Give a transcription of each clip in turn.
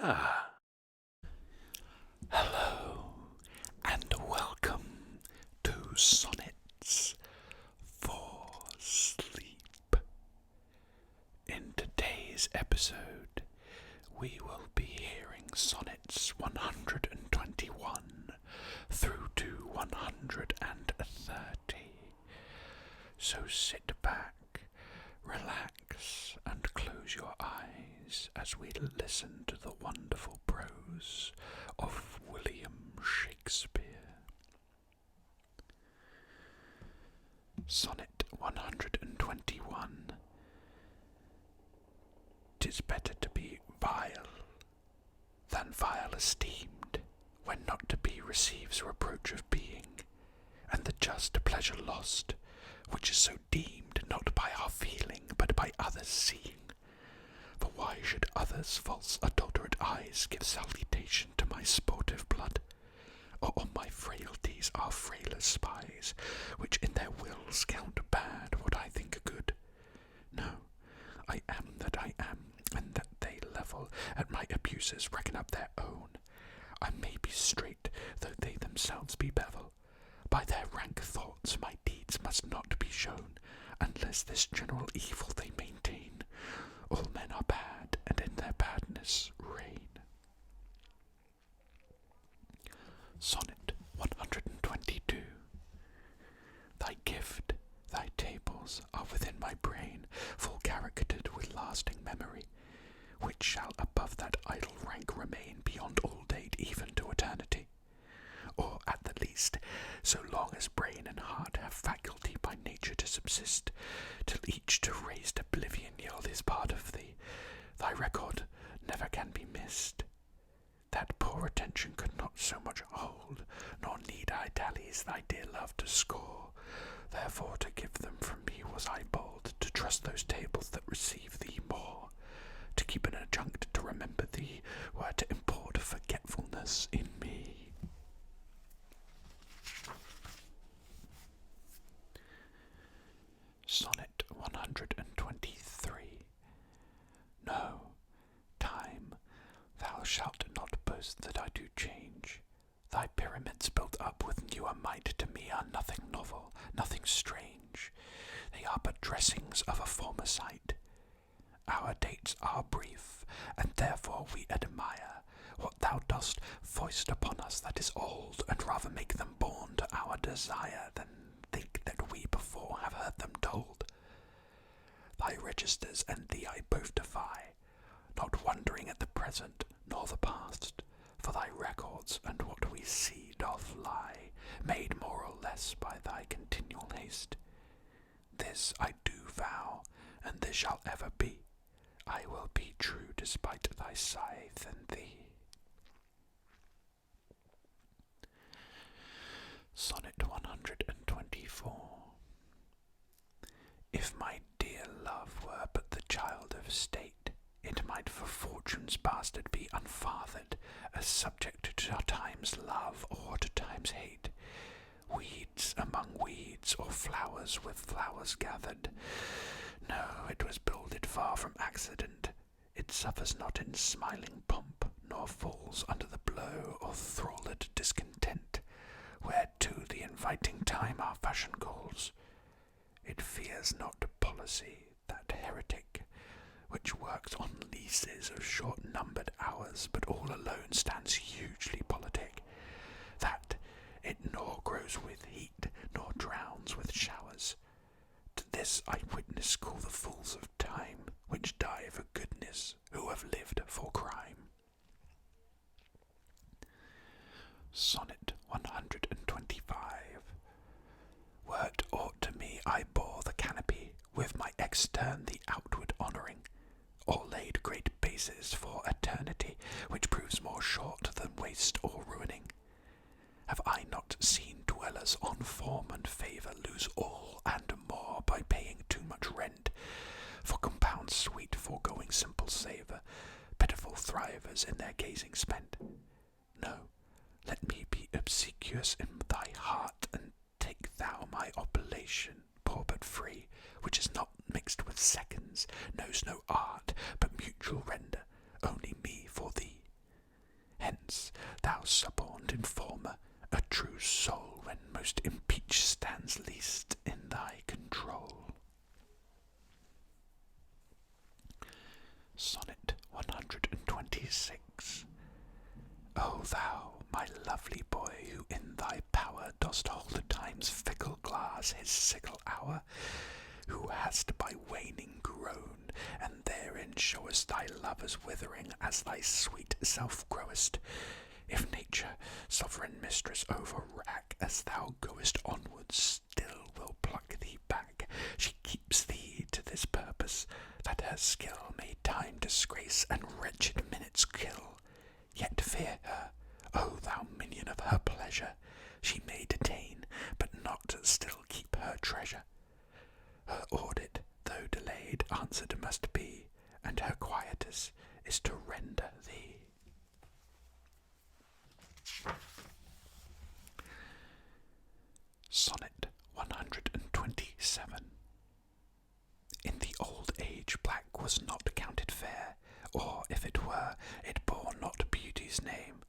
Ah, hello and welcome to Sonnets for Sleep. In today's episode, we will be hearing Sonnets 121 through to 130. So sit back, relax, and close your eyes as we listen to the wonderful prose of William Shakespeare. Sonnet 121. 'Tis better to be vile than vile esteemed, when not to be receives reproach of being, and the just pleasure lost, which is so deemed not by our feeling, but by others' seeing. For why should others' false adulterate eyes give salutation to my sportive blood? Or on my frailties are frailer spies, which in their wills count bad what I think good? No, I am that I am, and that they level at my abuses reckon up their own. I may be straight, though they themselves be bevel. By their rank thoughts my deeds must not be shown, unless this general evil they maintain. All men are bad, and in their badness reign. Sonnet 122. Thy gift, thy tables are within my brain, full charactered with lasting memory, which shall above that idle rank remain beyond all date, even to eternity. Or at the least, so long as brain and heart have faculty by nature to subsist, till each to raised oblivion yield his part of thee, thy record never can be missed. That poor attention could not so much hold, nor need I tallies thy dear love to score. Therefore to give them from me was I bold, to trust those tables that receive thee more. To keep an adjunct to remember thee were to import forgetfulness in me. Sonnet 123. No, time, thou shalt not boast that I do change. Thy pyramids built up with newer might to me are nothing novel, nothing strange. They are but dressings of a former sight. Our dates are brief, and therefore we admire what thou dost foist upon us that is old, and rather make them born to our desire than think that we before have heard them told. Thy registers and thee I both defy, not wondering at the present nor the past, for thy records and what we see doth lie, made more or less by thy continual haste. This I do vow, and this shall ever be, I will be true despite thy scythe and thee. Sonnet 124. If my dear love were but the child of state, it might for fortune's bastard be unfathered, as subject to time's love or to time's hate. Weeds among weeds, or flowers with flowers gathered. No, it was builded far from accident. It suffers not in smiling pomp, nor falls under the blow of thralled discontent, whereto the inviting time our fashion calls. It fears not policy, that heretic, which works on leases of short-numbered hours, but all alone stands hugely politic, that it nor grows with heat, nor drowns with showers. To this I witness call the fools of time, which die for goodness, who have lived for crime. Sonnet 125. Were't aught to me I bore the canopy, with my extern the outward honouring, or laid great bases for eternity, which proves more short than waste or ruining. Have I not seen dwellers on form and favour lose all and more by paying too much rent, for compound sweet foregoing simple savour, pitiful thrivers in their gazing spent? No, let me be obsequious in thy heart, and take thou my oblation, poor but free, which is not seconds, knows no art, but mutual render, only me for thee, 26. O thou, my lovely boy, who in thy power dost hold a time's fickle glass his sickle hour, who hast by waning grown, and therein showest thy lovers withering as thy sweet self growest, if nature, sovereign mistress, overrack as thou goest onwards, still will pluck thee back. She keeps thee to this purpose, that her skill may time disgrace and wretched minutes kill. Yet fear her, O thou minion of her pleasure, she may detain, but not still keep her treasure. Her audit, though delayed, answered must be, and her quietus is to render thee. Sonnet 127. In the old age black was not counted fair, or if it were, it bore not beauty's name.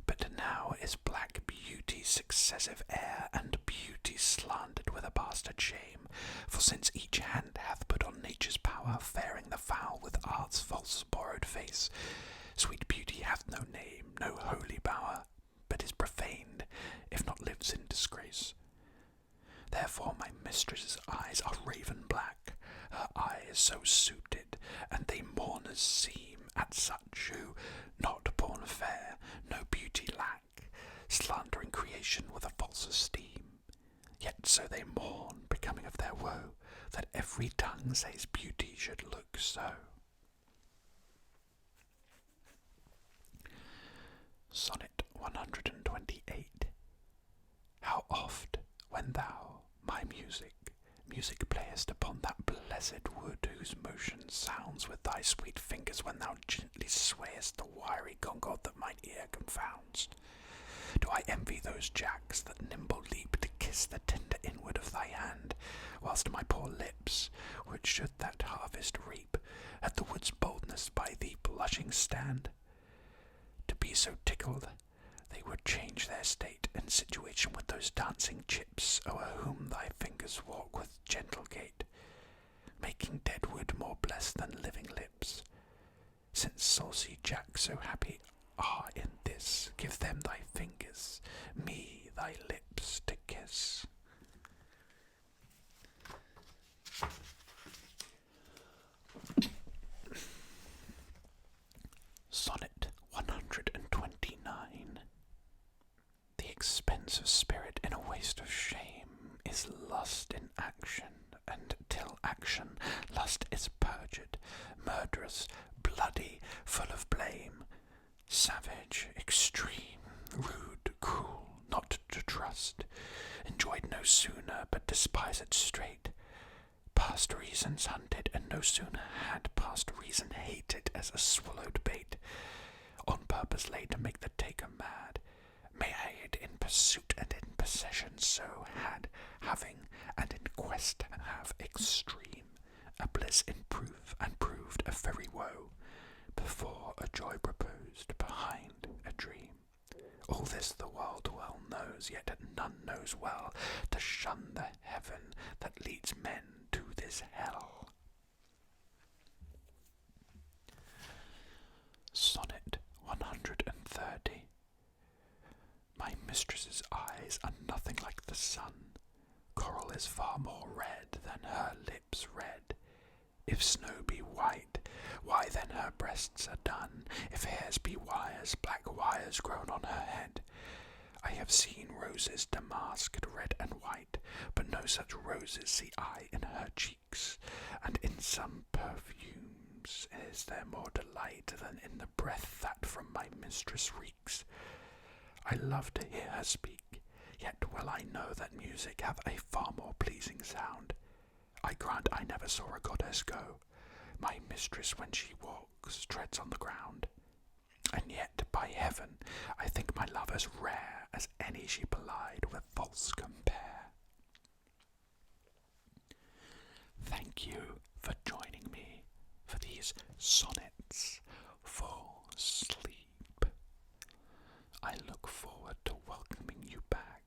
But now is black beauty's successive heir, and beauty slandered with a bastard shame. For since each hand hath put on nature's power, fairing the foul with art's false borrowed face, sweet beauty hath no name, no holy bower, but is profaned, if not lives in disgrace. Therefore my mistress's eyes are raven black, her eyes so suited, and they mourners seem at such who, not born fair, no beauty lack, slandering creation with a false esteem. Yet so they mourn, becoming of their woe, that every tongue says beauty should look so. Sonnet 128. How oft, when thou, my music playest upon that blessed wood, whose motion sounds with thy sweet fingers, when thou gently swayest the wiry gongold that mine ear confounds, do I envy those jacks that nimble leap to kiss the tender inward of thy hand, whilst my poor lips, which should that harvest reap, at the wood's boldness by thee blushing stand? To be so tickled, they would change their state and situation with those dancing chips, o'er whom thy fingers walk with gentle gait, making dead wood more blessed than living lips. Since saucy jacks so happy are in this, give them thy fingers, me thy lips to kiss. Sonnet 129. The expense of spirit in a waste of shame is lust in action, and till action, lust is perjured, murderous, bloody, full of blame, savage, extreme, rude, cruel, not to trust, enjoyed no sooner, but despised straight, past reason's hunted, and no sooner had past reason hated as a swallowed bait, on purpose laid to make the taker mad, may aid in pursuit and in possession, so had, having, and in quest have extreme, a bliss in proof, and proved a very woe, before a joy proposed, behind a dream. All this the world well knows, yet none knows well to shun the heaven that leads men to this hell. Sonnet 130. My mistress's eyes are nothing like the sun. Coral is far more red than her lips red. If snow be white, why then her breasts are dun. If hairs be wires, black wires grown on her head. I have seen roses damasked red and white, but no such roses see I in her cheeks, and in some perfumes is there more delight than in the breath that from my mistress reeks. I love to hear her speak, yet well I know that music hath a far more pleasing sound. I grant I never saw a goddess go. My mistress, when she walks, treads on the ground. And yet, by heaven, I think my love as rare as any she belied with false compare. Thank you for joining me for these sonnets for sleep. I look forward to welcoming you back